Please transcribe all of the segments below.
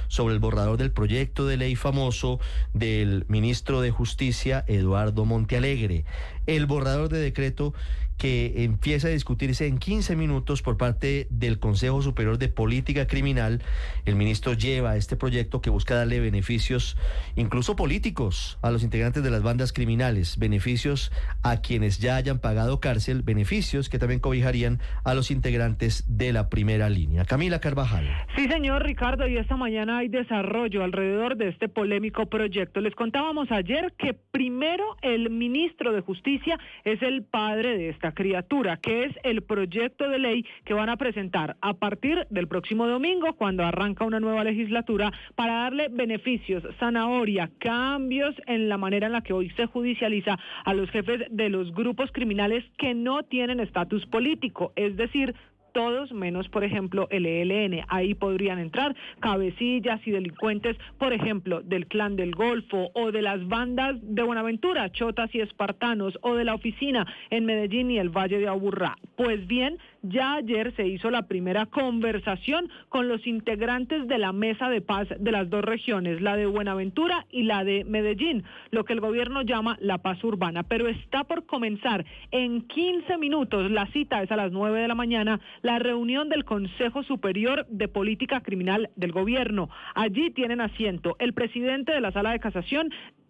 sobre el borrador del proyecto de ley famoso del ministro de Justicia, Eduardo Montealegre. El borrador de decreto que empieza a discutirse en 15 minutos por parte del Consejo Superior de Política Criminal. El ministro lleva este proyecto que busca darle beneficios, incluso políticos, a los integrantes de las bandas criminales, beneficios a quienes ya hayan pagado cárcel, beneficios que también cobijarían a los integrantes de la primera línea. Camila Carvajal. Sí, señor Ricardo, y esta mañana hay desarrollo alrededor de este polémico proyecto. Les contábamos ayer que primero el ministro de Justicia es el padre de esta criatura, que es el proyecto de ley que van a presentar a partir del próximo domingo, cuando arranca una nueva legislatura, para darle beneficios, zanahoria, cambios en la manera en la que hoy se judicializa a los jefes de los grupos criminales que no tienen estatus político, es decir, todos menos, por ejemplo, el ELN. Ahí podrían entrar cabecillas y delincuentes, por ejemplo, del Clan del Golfo o de las bandas de Buenaventura, chotas y espartanos, o de la oficina en Medellín y el Valle de Aburrá. Pues bien, ya ayer se hizo la primera conversación con los integrantes de la mesa de paz de las dos regiones, la de Buenaventura y la de Medellín, lo que el gobierno llama la paz urbana, pero está por comenzar en 15 minutos, la cita es a las 9 de la mañana, la reunión del Consejo Superior de Política Criminal del gobierno. Allí tienen asiento el presidente de la Sala de Casación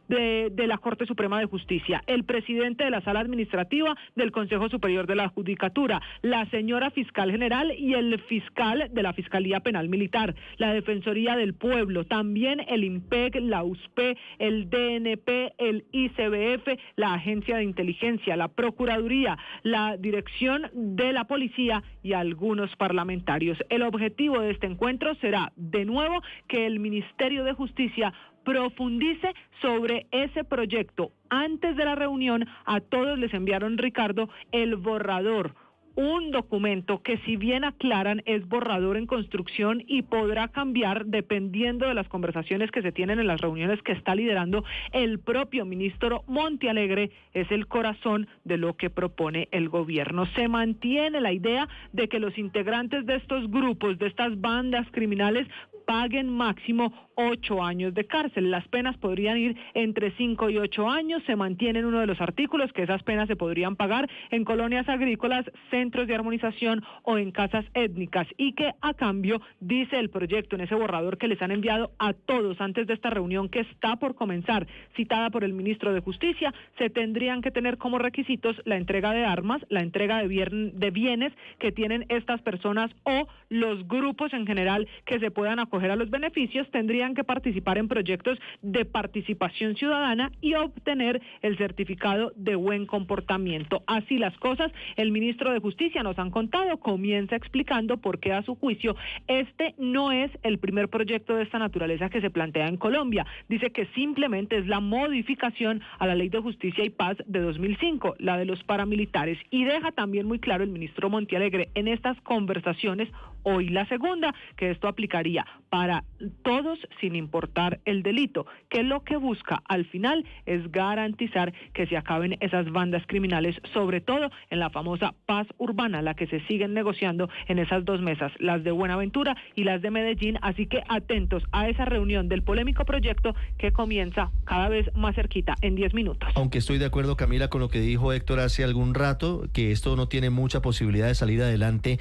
de la Corte Suprema de Justicia, el presidente de la Sala Administrativa del Consejo Superior de la Judicatura, la señora fiscal general y el fiscal de la Fiscalía Penal Militar, la Defensoría del Pueblo, también el IMPEC, la USPE, el DNP, el ICBF, la Agencia de Inteligencia, la Procuraduría, la Dirección de la Policía y algunos parlamentarios. El objetivo de este encuentro será, de nuevo, que el Ministerio de Justicia profundice sobre ese proyecto. Antes de la reunión, a todos les enviaron, Ricardo, el borrador, un documento que, si bien aclaran, es borrador en construcción y podrá cambiar dependiendo de las conversaciones que se tienen en las reuniones que está liderando el propio ministro Montealegre. Es el corazón de lo que propone el gobierno. Se mantiene la idea de que los integrantes de estos grupos, de estas bandas criminales, paguen máximo 8 años de cárcel. Las penas podrían ir entre 5 y 8 años. Se mantiene en uno de los artículos que esas penas se podrían pagar en colonias agrícolas, centros de armonización o en casas étnicas, y que a cambio, dice el proyecto en ese borrador que les han enviado a todos antes de esta reunión que está por comenzar, citada por el ministro de Justicia, se tendrían que tener como requisitos la entrega de armas, la entrega de bienes que tienen estas personas o los grupos en general que se puedan acoger a los beneficios, tendrían que participar en proyectos de participación ciudadana y obtener el certificado de buen comportamiento. Así las cosas, el ministro de Justicia, nos han contado, comienza explicando por qué, a su juicio, este no es el primer proyecto de esta naturaleza que se plantea en Colombia. Dice que simplemente es la modificación a la Ley de Justicia y Paz de 2005, la de los paramilitares, y deja también muy claro el ministro Montealegre en estas conversaciones, hoy la segunda, que esto aplicaría para todos sin importar el delito, que lo que busca al final es garantizar que se acaben esas bandas criminales, sobre todo en la famosa paz urbana, la que se siguen negociando en esas dos mesas, las de Buenaventura y las de Medellín. Así que atentos a esa reunión del polémico proyecto que comienza cada vez más cerquita, en 10 minutos. Aunque estoy de acuerdo, Camila, con lo que dijo Héctor hace algún rato, que esto no tiene mucha posibilidad de salir adelante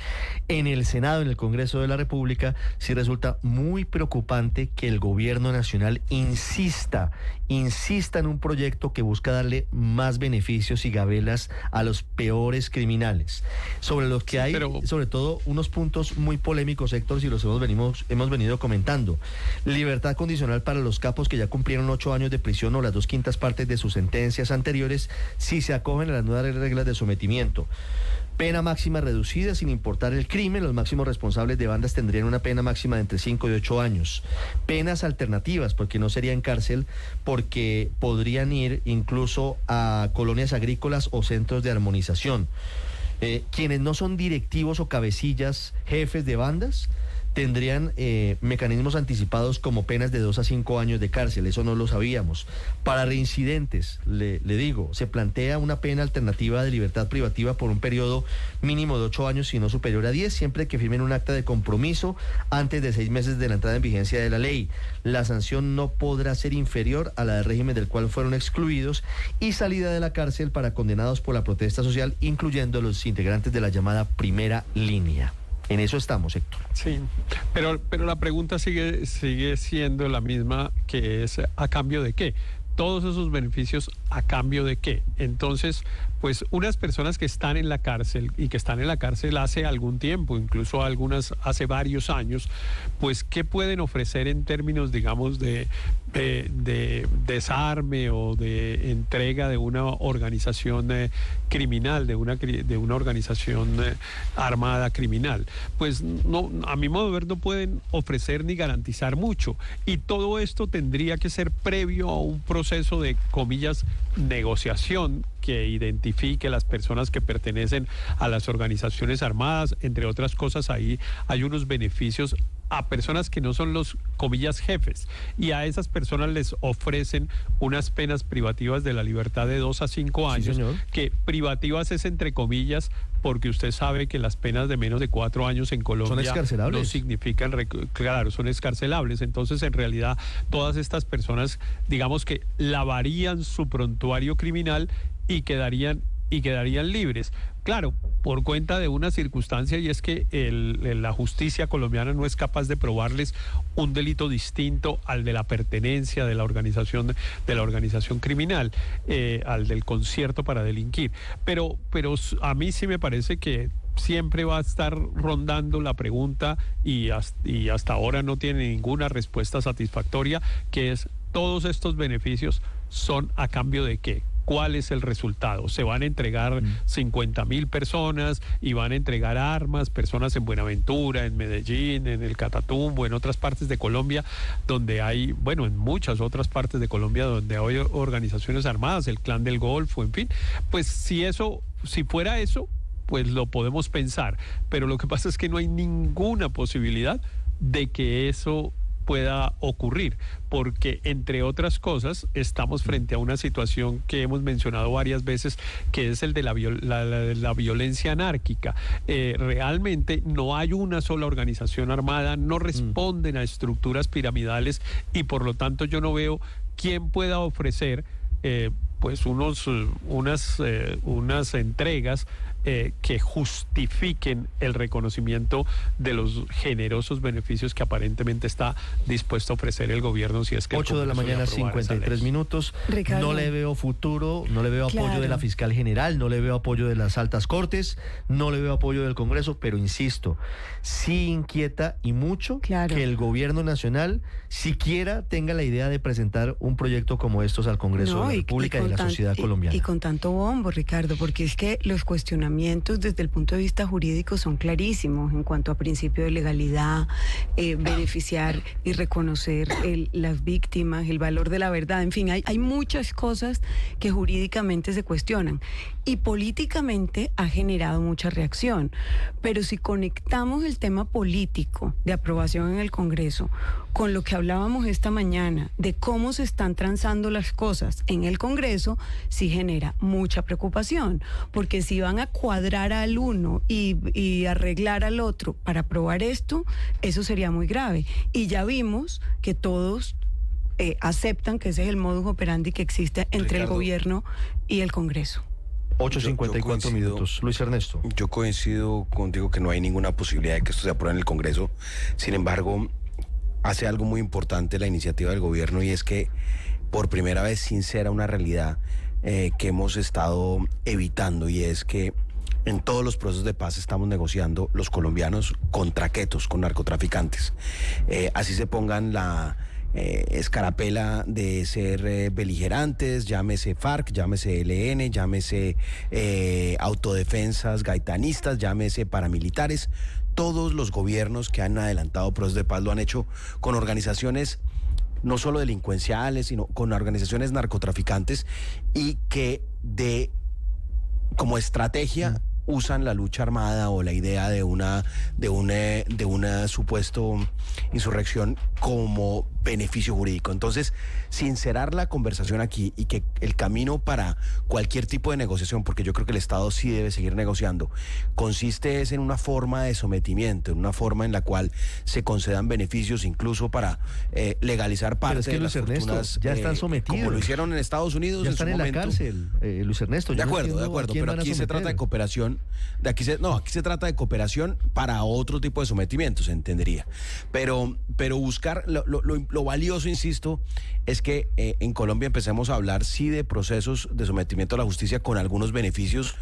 en el Senado, en el Congreso de la República, sí resulta muy preocupante que el gobierno nacional insista en un proyecto que busca darle más beneficios y gabelas a los peores criminales, sobre los que hay, sobre todo, unos puntos muy polémicos, Héctor, si los hemos venido comentando. Libertad condicional para los capos que ya cumplieron 8 años de prisión o las 2/5 partes de sus sentencias anteriores, si se acogen a las nuevas reglas de sometimiento. Pena máxima reducida sin importar el crimen. Los máximos responsables de bandas tendrían una pena máxima de entre 5 y 8 años. Penas alternativas, porque no serían cárcel, porque podrían ir incluso a colonias agrícolas o centros de armonización. Quienes no son directivos o cabecillas, jefes de bandas, tendrían mecanismos anticipados como penas de 2 a 5 años de cárcel. Eso no lo sabíamos. Para reincidentes, le digo, se plantea una pena alternativa de libertad privativa por un periodo mínimo de 8 años y no superior a 10, siempre que firmen un acta de compromiso antes de 6 meses de la entrada en vigencia de la ley. La sanción no podrá ser inferior a la del régimen del cual fueron excluidos, y salida de la cárcel para condenados por la protesta social, incluyendo los integrantes de la llamada primera línea. En eso estamos, Héctor. Sí, pero la pregunta sigue siendo la misma, que es ¿a cambio de qué? Todos esos beneficios, ¿a cambio de qué? Entonces, pues unas personas que están en la cárcel y que están en la cárcel hace algún tiempo, incluso algunas hace varios años, pues ¿qué pueden ofrecer en términos, digamos, de desarme o de entrega de una organización criminal, de una organización armada criminal? Pues no, a mi modo de ver, no pueden ofrecer ni garantizar mucho, y todo esto tendría que ser previo a un proceso de, comillas, negociación que identifique las personas que pertenecen a las organizaciones armadas. Entre otras cosas, ahí hay unos beneficios a personas que no son los, comillas, jefes, y a esas personas les ofrecen unas penas privativas de la libertad de 2 a 5 años, sí, que privativas es entre comillas, porque usted sabe que las penas de menos de 4 años en Colombia son excarcelables. No significan, claro, son excarcelables. Entonces, en realidad, todas estas personas, digamos que lavarían su prontuario criminal y quedarían libres. Claro, por cuenta de una circunstancia, y es que la justicia colombiana no es capaz de probarles un delito distinto al de la pertenencia de la organización criminal, al del concierto para delinquir. Pero a mí sí me parece que siempre va a estar rondando la pregunta, y hasta ahora no tiene ninguna respuesta satisfactoria, que es: todos estos beneficios son ¿a cambio de qué? ¿Cuál es el resultado? ¿Se van a entregar 50.000 personas y van a entregar armas, personas en Buenaventura, en Medellín, en el Catatumbo, en otras partes de Colombia donde hay, bueno, en muchas otras partes de Colombia donde hay organizaciones armadas, el Clan del Golfo, en fin? Pues si fuera eso, pues lo podemos pensar, pero lo que pasa es que no hay ninguna posibilidad de que eso pueda ocurrir, porque entre otras cosas estamos frente a una situación que hemos mencionado varias veces, que es el de la violencia anárquica. Realmente no hay una sola organización armada, no responden a estructuras piramidales, y por lo tanto yo no veo quién pueda ofrecer pues unas entregas que justifiquen el reconocimiento de los generosos beneficios que aparentemente está dispuesto a ofrecer el gobierno, si es que 8 de la mañana, 53 minutos. Ricardo, no le veo futuro, no le veo apoyo de la fiscal general, no le veo apoyo de las altas cortes, no le veo apoyo del Congreso, pero insisto, sí inquieta y mucho que el gobierno nacional siquiera tenga la idea de presentar un proyecto como estos al Congreso de la República y de la sociedad colombiana. Y con tanto bombo, Ricardo, porque es que los cuestionamientos desde el punto de vista jurídico son clarísimos en cuanto a principio de legalidad, beneficiar y reconocer las víctimas, el valor de la verdad, en fin, hay muchas cosas que jurídicamente se cuestionan, y políticamente ha generado mucha reacción. Pero si conectamos el tema político de aprobación en el Congreso con lo que hablábamos esta mañana de cómo se están transando las cosas en el Congreso, sí genera mucha preocupación, porque si van a cuadrar al uno y arreglar al otro para aprobar esto, eso sería muy grave. Y ya vimos que todos aceptan que ese es el modus operandi que existe entre el gobierno y el Congreso. 8:54 minutos. Luis Ernesto. Yo coincido contigo que no hay ninguna posibilidad de que esto se apruebe en el Congreso. Sin embargo, hace algo muy importante la iniciativa del gobierno, y es que por primera vez sincera una realidad que hemos estado evitando, y es que en todos los procesos de paz estamos negociando los colombianos con traquetos, con narcotraficantes. Así se pongan la escarapela de ser beligerantes, llámese FARC, llámese ELN, llámese autodefensas gaitanistas, llámese paramilitares. Todos los gobiernos que han adelantado procesos de paz lo han hecho con organizaciones no solo delincuenciales, sino con organizaciones narcotraficantes, y que como estrategia usan la lucha armada o la idea de una supuesto insurrección como beneficio jurídico. Entonces, sincerar la conversación aquí y que el camino para cualquier tipo de negociación, porque yo creo que el Estado sí debe seguir negociando, consiste en una forma de sometimiento, en una forma en la cual se concedan beneficios incluso para legalizar parte es que, de Luis las Ernesto, fortunas, ya están sometidos, como lo hicieron en Estados Unidos. Ya en están su en la momento. cárcel, Luis Ernesto. De acuerdo, pero aquí se trata de cooperación. Aquí se trata de cooperación para otro tipo de sometimiento, se entendería. Pero buscar lo valioso, insisto, es que en Colombia empecemos a hablar sí de procesos de sometimiento a la justicia con algunos beneficios,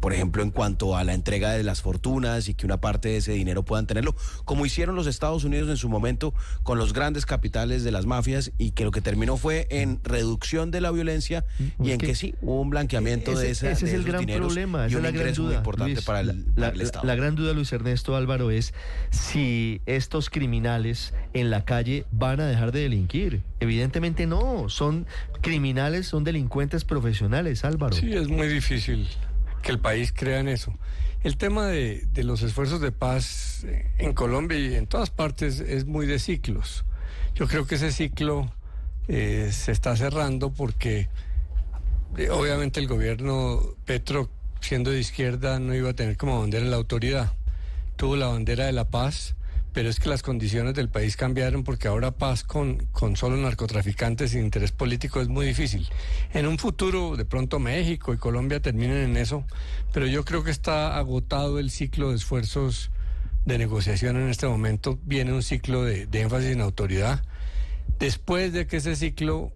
por ejemplo, en cuanto a la entrega de las fortunas y que una parte de ese dinero puedan tenerlo, como hicieron los Estados Unidos en su momento con los grandes capitales de las mafias, y que lo que terminó fue en reducción de la violencia y en que sí hubo un blanqueamiento de ese es el gran problema, esa es la gran duda, muy importante, Luis, para el Estado. La gran duda, Luis Ernesto Álvaro, es si estos criminales en la calle van a dejar de delinquir. Evidentemente no, son criminales, son delincuentes profesionales, Álvaro. Sí, es muy difícil que el país crea en eso. El tema de los esfuerzos de paz en Colombia y en todas partes es muy de ciclos. Yo creo que ese ciclo se está cerrando porque obviamente el gobierno Petro, siendo de izquierda, no iba a tener como bandera la autoridad. Tuvo la bandera de la paz, pero es que las condiciones del país cambiaron, porque ahora paz con solo narcotraficantes sin interés político es muy difícil. En un futuro, de pronto México y Colombia terminen en eso, pero yo creo que está agotado el ciclo de esfuerzos de negociación en este momento. Viene un ciclo de énfasis en autoridad. Después de que ese ciclo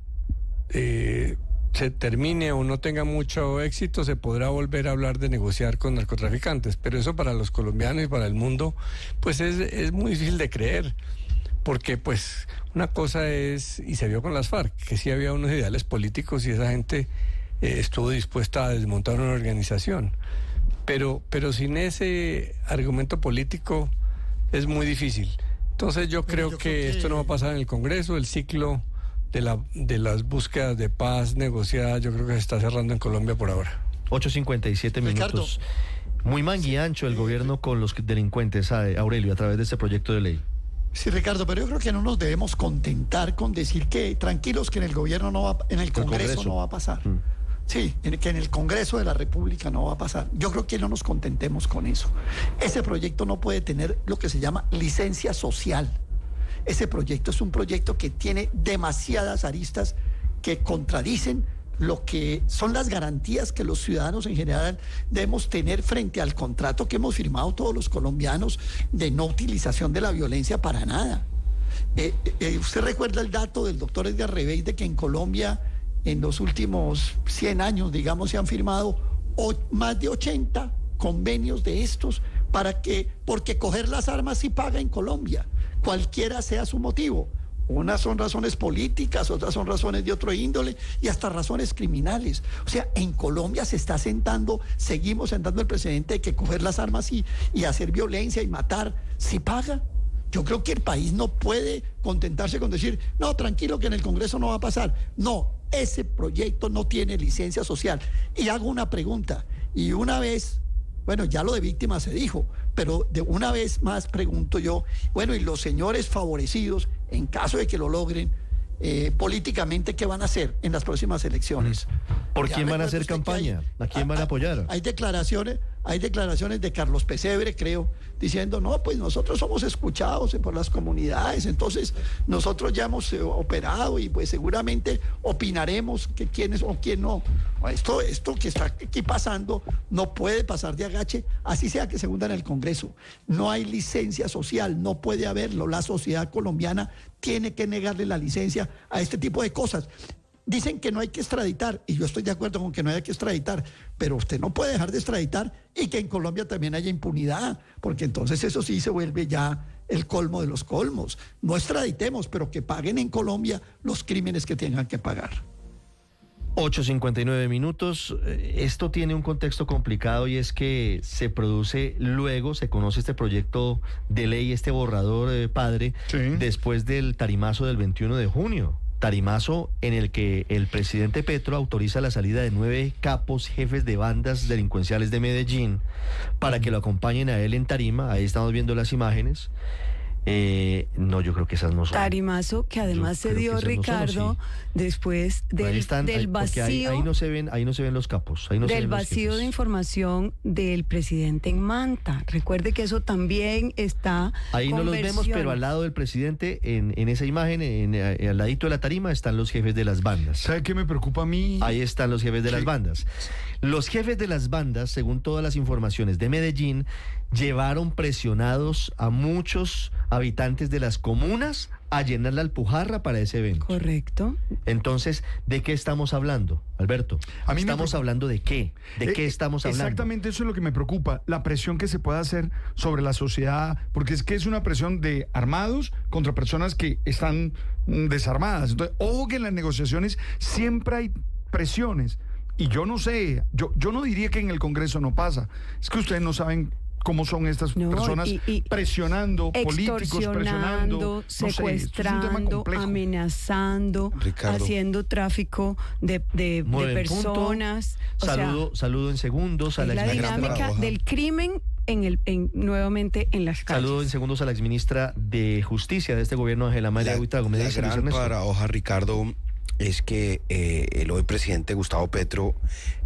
se termine o no tenga mucho éxito, se podrá volver a hablar de negociar con narcotraficantes, pero eso para los colombianos y para el mundo pues es muy difícil de creer, porque pues una cosa es, y se vio con las FARC, que sí había unos ideales políticos y esa gente estuvo dispuesta a desmontar una organización, pero sin ese argumento político es muy difícil. Entonces yo creo que esto no va a pasar en el Congreso. El ciclo de las búsquedas de paz negociada, yo creo que se está cerrando en Colombia por ahora. 8:57 minutos. Muy manguiancho el gobierno con los delincuentes, Aurelio, a través de este proyecto de ley. Sí, Ricardo, pero yo creo que no nos debemos contentar con decir que tranquilos, que en el gobierno no va, en el Congreso no va a pasar. Sí, que en el Congreso de la República no va a pasar. Yo creo que no nos contentemos con eso. Ese proyecto no puede tener lo que se llama licencia social. Ese proyecto es un proyecto que tiene demasiadas aristas que contradicen lo que son las garantías que los ciudadanos en general debemos tener frente al contrato que hemos firmado todos los colombianos de no utilización de la violencia para nada. Usted recuerda el dato del doctor Edgar Rebey de que en Colombia en los últimos 100 años, digamos, se han firmado más de 80 convenios de estos porque coger las armas sí paga en Colombia, cualquiera sea su motivo. Unas son razones políticas, otras son razones de otro índole y hasta razones criminales. O sea, en Colombia se está seguimos sentando el precedente de que coger las armas y hacer violencia y matar sí paga. Yo creo que el país no puede contentarse con decir, no, tranquilo que en el Congreso no va a pasar. No, ese proyecto no tiene licencia social. Y hago una pregunta, y una vez, bueno, ya lo de víctimas se dijo, pero de una vez más pregunto yo, bueno, y los señores favorecidos, en caso de que lo logren, políticamente, ¿qué van a hacer en las próximas elecciones? ¿Por quién van a hacer campaña? ¿A quién van a apoyar? Hay declaraciones de Carlos Pesebre, creo, diciendo, no, pues nosotros somos escuchados por las comunidades, entonces nosotros ya hemos operado y pues seguramente opinaremos que quién es o quién no. Esto que está aquí pasando no puede pasar de agache, así sea que se hunda en el Congreso. No hay licencia social, no puede haberlo. La sociedad colombiana tiene que negarle la licencia a este tipo de cosas. Dicen que no hay que extraditar, y yo estoy de acuerdo con que no hay que extraditar, pero usted no puede dejar de extraditar y que en Colombia también haya impunidad, porque entonces eso sí se vuelve ya el colmo de los colmos. No extraditemos, pero que paguen en Colombia los crímenes que tengan que pagar. 8:59 minutos. Esto tiene un contexto complicado y es que se produce luego, se conoce este proyecto de ley, este borrador, padre, sí, después del tarimazo del 21 de junio. Tarimazo en el que el presidente Petro autoriza la salida de 9 capos jefes de bandas delincuenciales de Medellín para que lo acompañen a él en tarima. Ahí estamos viendo las imágenes. No, yo creo que esas no son. Tarimazo que además se dio, Ricardo, después del vacío. Ahí no se ven los capos. Del vacío de información del presidente en Manta. Recuerde que eso también está. Ahí no los vemos, pero al lado del presidente, en esa imagen, al ladito de la tarima, están los jefes de las bandas. ¿Sabe qué me preocupa a mí? Ahí están los jefes de las bandas. Los jefes de las bandas, según todas las informaciones de Medellín, llevaron presionados a muchos habitantes de las comunas a llenar la Alpujarra para ese evento. Correcto. Entonces, ¿de qué estamos hablando, Alberto? A mí ¿Estamos hablando de qué? ¿De qué estamos hablando? Exactamente, eso es lo que me preocupa, la presión que se puede hacer sobre la sociedad, porque es que es una presión de armados contra personas que están desarmadas. Entonces, ojo que en las negociaciones siempre hay presiones. Y yo no sé, yo no diría que en el Congreso no pasa. Es que ustedes no saben cómo son estas personas presionando, políticos presionando, secuestrando, amenazando, Ricardo, haciendo tráfico de personas. Saludo en segundos a la dinámica del crimen nuevamente en las calles. Saludo en segundos a la exministra de Justicia de este gobierno, Ángela María Buitrago. La gran paradoja, Ricardo, es que el hoy presidente Gustavo Petro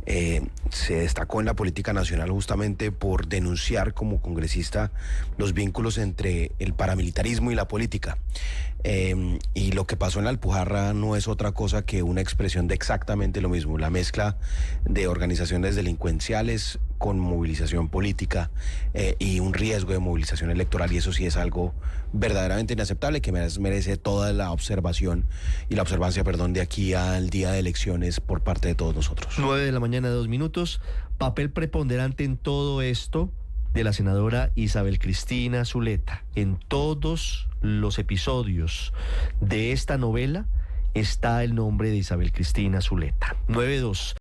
se destacó en la política nacional justamente por denunciar como congresista los vínculos entre el paramilitarismo y la política. Y lo que pasó en la Alpujarra no es otra cosa que una expresión de exactamente lo mismo, la mezcla de organizaciones delincuenciales con movilización política y un riesgo de movilización electoral, y eso sí es algo verdaderamente inaceptable que merece toda la observación y la observancia, de aquí al día de elecciones por parte de todos nosotros. 9:02 a.m. Papel preponderante en todo esto de la senadora Isabel Cristina Zuleta. En todos los episodios de esta novela está el nombre de Isabel Cristina Zuleta. 9:02